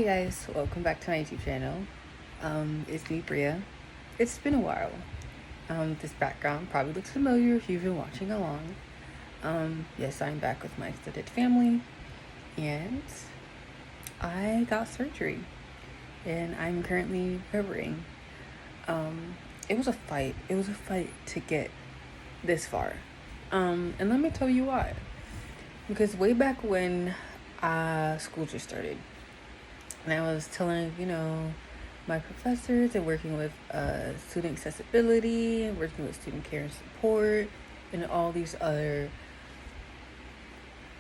Hey guys, welcome back to my YouTube channel. It's me, Bria. It's been a while. This background probably looks familiar if you've been watching along. Yes, I'm back with my extended family, and I got surgery, and I'm currently recovering. It was a fight. It was a fight to get this far. And let me tell you why. Because way back when school just started, and I was telling, my professors and working with student accessibility and working with student care and support and all these other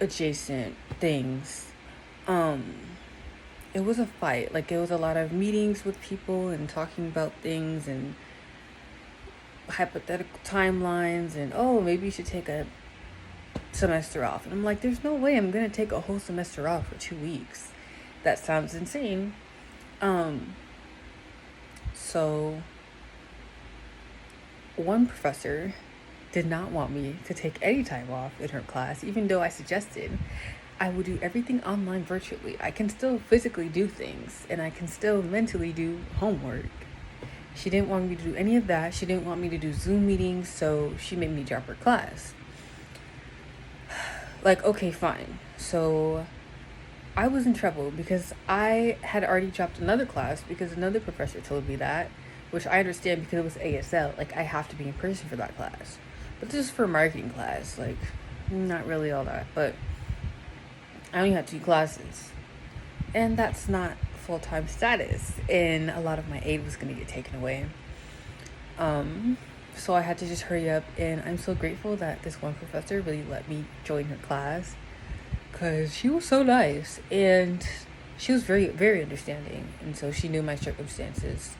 adjacent things. It was a fight. Like, it was a lot of meetings with people and talking about things and hypothetical timelines and, oh, maybe you should take a semester off. And I'm like, there's no way I'm going to take a whole semester off for 2 weeks. That sounds insane. So one professor did not want me to take any time off in her class, even though I suggested I would do everything online virtually. I can still physically do things and I can still mentally do homework. She didn't want me to do any of that. She didn't want me to do Zoom meetings, so she made me drop her class. Like, okay, fine. So I was in trouble because I had already dropped another class because another professor told me that, which I understand because it was ASL. Like, I have to be in person for that class. But this is for marketing class. Like, not really all that. But I only had 2 classes. And that's not full-time status. And a lot of my aid was going to get taken away. So I had to just hurry up. And I'm so grateful that this one professor really let me join her class, because she was so nice and she was very, very understanding. And so she knew my circumstances.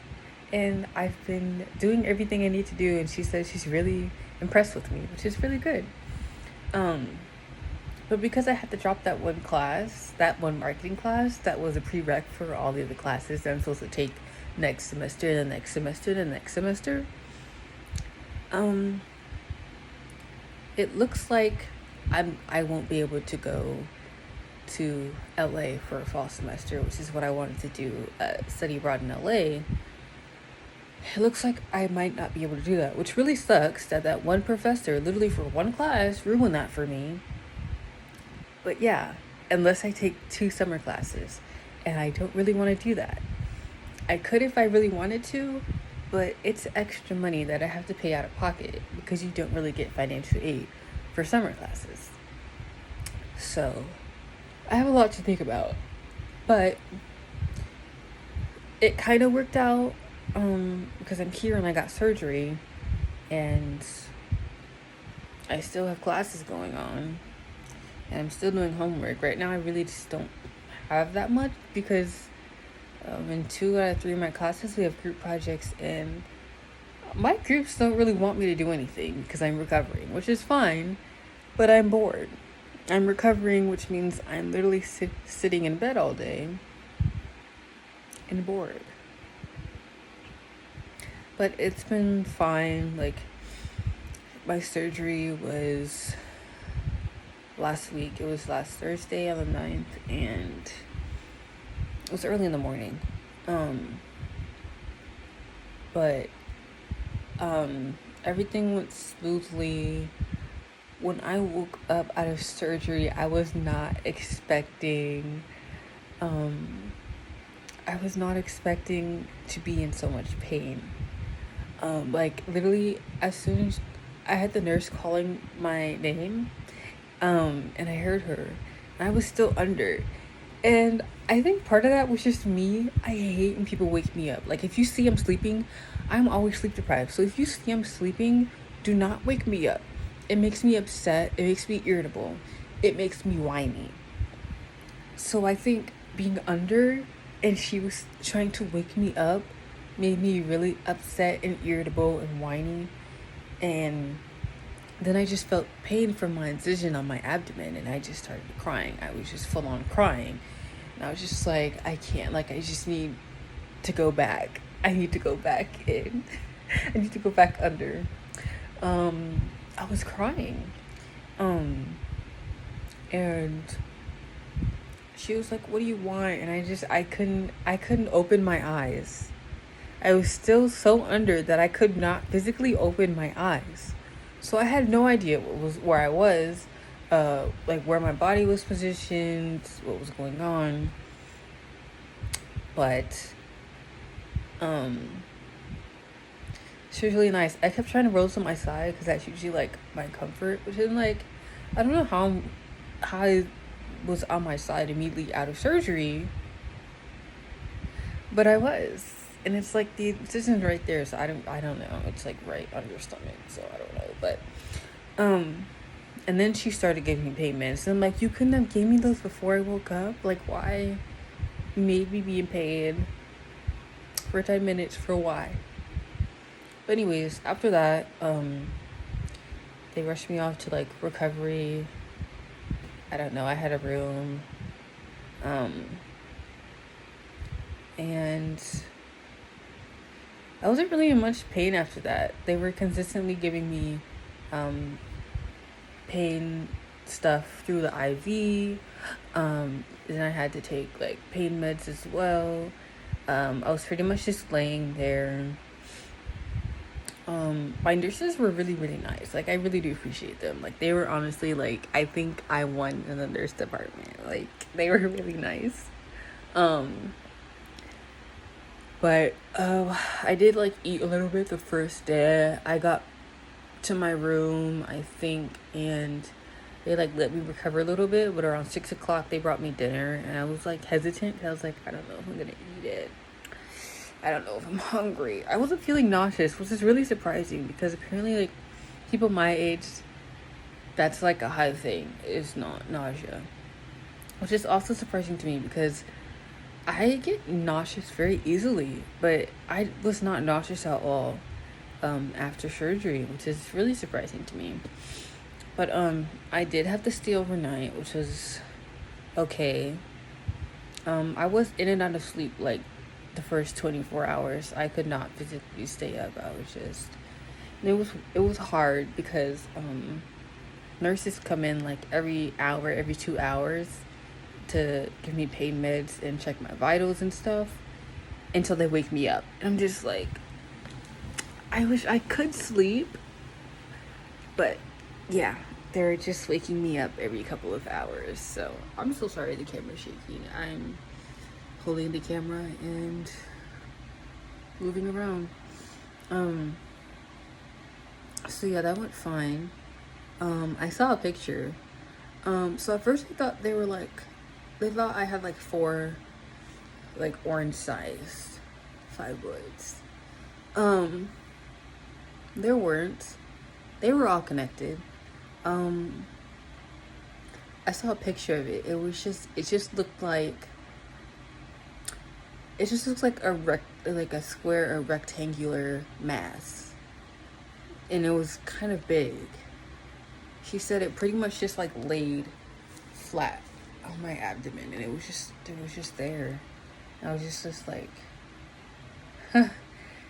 And I've been doing everything I need to do. And she says she's really impressed with me, which is really good. But because I had to drop that one class, that one marketing class, that was a prereq for all the other classes that I'm supposed to take next semester, the next semester, the next semester. It looks like I won't be able to go to LA for a fall semester, which is what I wanted to do, study abroad in LA. It looks like I might not be able to do that, which really sucks that one professor, literally for one class, ruined that for me. But yeah, unless I take 2 summer classes, and I don't really want to do that. I could if I really wanted to, but it's extra money that I have to pay out of pocket because you don't really get financial aid for summer classes. So I have a lot to think about, but it kind of worked out because I'm here and I got surgery and I still have classes going on and I'm still doing homework. Right now I really just don't have that much because in 2 out of 3 of my classes we have group projects, and my groups don't really want me to do anything because I'm recovering, which is fine, but I'm bored. I'm recovering, which means I'm literally sitting in bed all day and bored. But it's been fine. Like, my surgery was last week. It was last Thursday on the 9th, and it was early in the morning. But everything went smoothly. When I woke up out of surgery, I was not expecting to be in so much pain. Like, literally, as soon as I had the nurse calling my name, and I heard her, and I was still under. And I think part of that was just me. I hate when people wake me up. Like, if you see I'm sleeping, I'm always sleep deprived. So if you see I'm sleeping, do not wake me up. It makes me upset. It makes me irritable. It makes me whiny. So I think being under and she was trying to wake me up made me really upset and irritable and whiny. And then I just felt pain from my incision on my abdomen, and I just started crying. I was just full on crying. And I was just like, I can't. Like, I just need to go back. I need to go back in. I need to go back under. I was crying. And she was like, what do you want? And I couldn't open my eyes. I was still so under that I could not physically open my eyes. So I had no idea where I was, like where my body was positioned, what was going on. But um she was really nice. I kept trying to roll to my side because that's usually like my comfort, which is like, I don't know how I was on my side immediately out of surgery, but I was. And it's like the incision's right there, so I don't know. It's like right on your stomach, so I don't know. But um and then she started giving me pain meds. And I'm like, you couldn't have gave me those before I woke up? Like, why? You made me be in pain for 10 minutes for why? But anyways, after that, they rushed me off to like recovery. I don't know, I had a room. Um and I wasn't really in much pain after that. They were consistently giving me um pain stuff through the IV. Then I had to take like pain meds as well. I was pretty much just laying there. My nurses were really, really nice. Like, I really do appreciate them. Like, they were honestly like, I think I won in the nurse department. Like, they were really nice. Um, but I did like eat a little bit the first day. I got to my room, I think, and they like let me recover a little bit. But around 6 o'clock, they brought me dinner, and I was like hesitant. I was like, I don't know if I'm gonna eat it. I don't know if I'm hungry. I wasn't feeling nauseous, which is really surprising because apparently, like, people my age, that's like a high thing, is not nausea. Which is also surprising to me because I get nauseous very easily, but I was not nauseous at all after surgery, which is really surprising to me. But I did have to stay overnight, which was okay. I was in and out of sleep like the first 24 hours. I could not physically stay up. I was just, and it was hard because nurses come in like every hour, every 2 hours to give me pain meds and check my vitals and stuff until they wake me up. And I'm just like, I wish I could sleep, but yeah, they're just waking me up every couple of hours. So I'm so sorry the camera's shaking. I'm holding the camera and moving around. So yeah, that went fine. I saw a picture. So at first they thought I had like 4 like orange sized fibroids. There weren't. They were all connected. I saw a picture of it. It just looked like, it just looks like like a square or rectangular mass. And it was kind of big. She said it pretty much just like laid flat on my abdomen, and it was just there. I was just like, huh,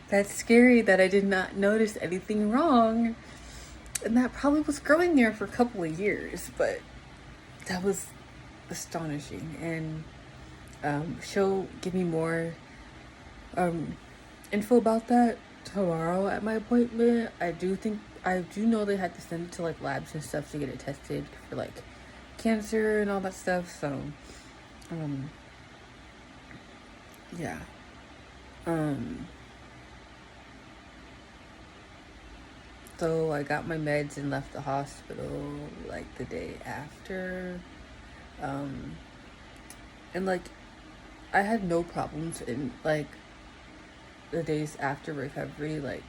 that's scary that I did not notice anything wrong. And that probably was growing there for a couple of years, but that was astonishing. And she'll give me more info about that tomorrow at my appointment. I do know they had to send it to like labs and stuff to get it tested for like cancer and all that stuff. So yeah. So I got my meds and left the hospital like the day after. And like I had no problems in like the days after recovery, like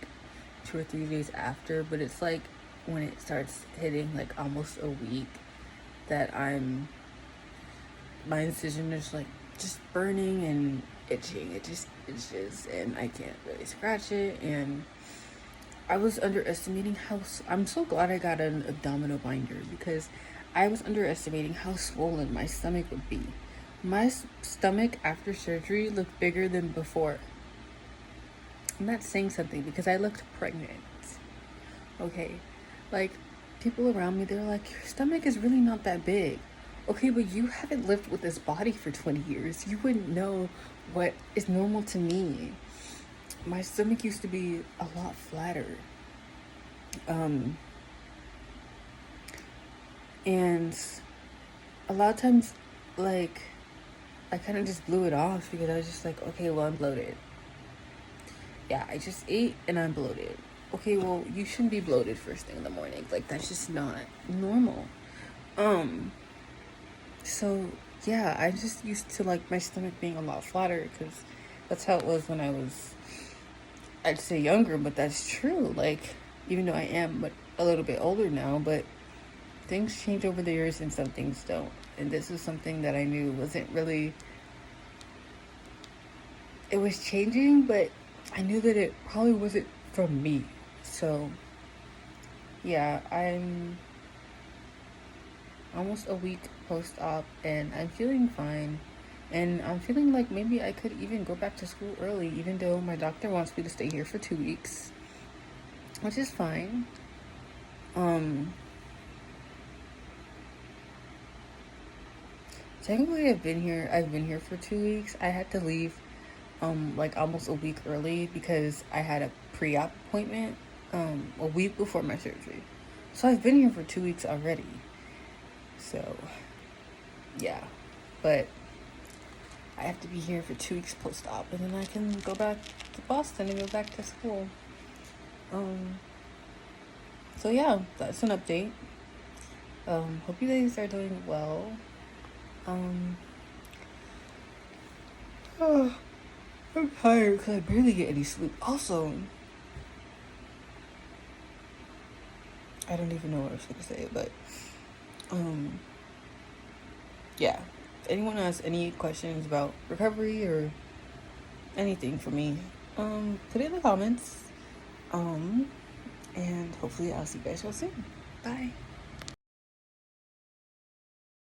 2 or 3 days after, but it's like when it starts hitting like almost a week that my incision is like just burning and itching. It just itches and I can't really scratch it. And I was underestimating I'm so glad I got an abdominal binder because I was underestimating how swollen my stomach would be. My stomach after surgery looked bigger than before. I'm not saying something because I looked pregnant. Okay, like people around me, they're like, your stomach is really not that big. Okay, but you haven't lived with this body for 20 years. You wouldn't know what is normal to me. My stomach used to be a lot flatter. Um, and a lot of times, like, I kind of just blew it off because I was just like, okay, well, I'm bloated. Yeah, I just ate and I'm bloated. Okay, well, you shouldn't be bloated first thing in the morning. Like, that's just not normal. Um, so yeah, I'm just used to like my stomach being a lot flatter because that's how it was when I was, I'd say younger, but that's true. Like, even though I am a little bit older now, but things change over the years and some things don't. And this is something that I knew wasn't really, it was changing, but I knew that it probably wasn't from me. So yeah, I'm almost a week post op and I'm feeling fine. And I'm feeling like maybe I could even go back to school early, even though my doctor wants me to stay here for 2 weeks, which is fine. Um, Technically, I've been here for 2 weeks. I had to leave, like almost a week early because I had a pre-op appointment, a week before my surgery. So I've been here for 2 weeks already. So, yeah, but I have to be here for 2 weeks post-op, and then I can go back to Boston and go back to school. Um, so yeah, that's an update. Hope you guys are doing well. Um, oh, I'm tired because I barely get any sleep. Also, I don't even know what I was gonna say, but um, yeah. If anyone has any questions about recovery or anything for me, put it in the comments. Um, and hopefully I'll see you guys real soon. Bye.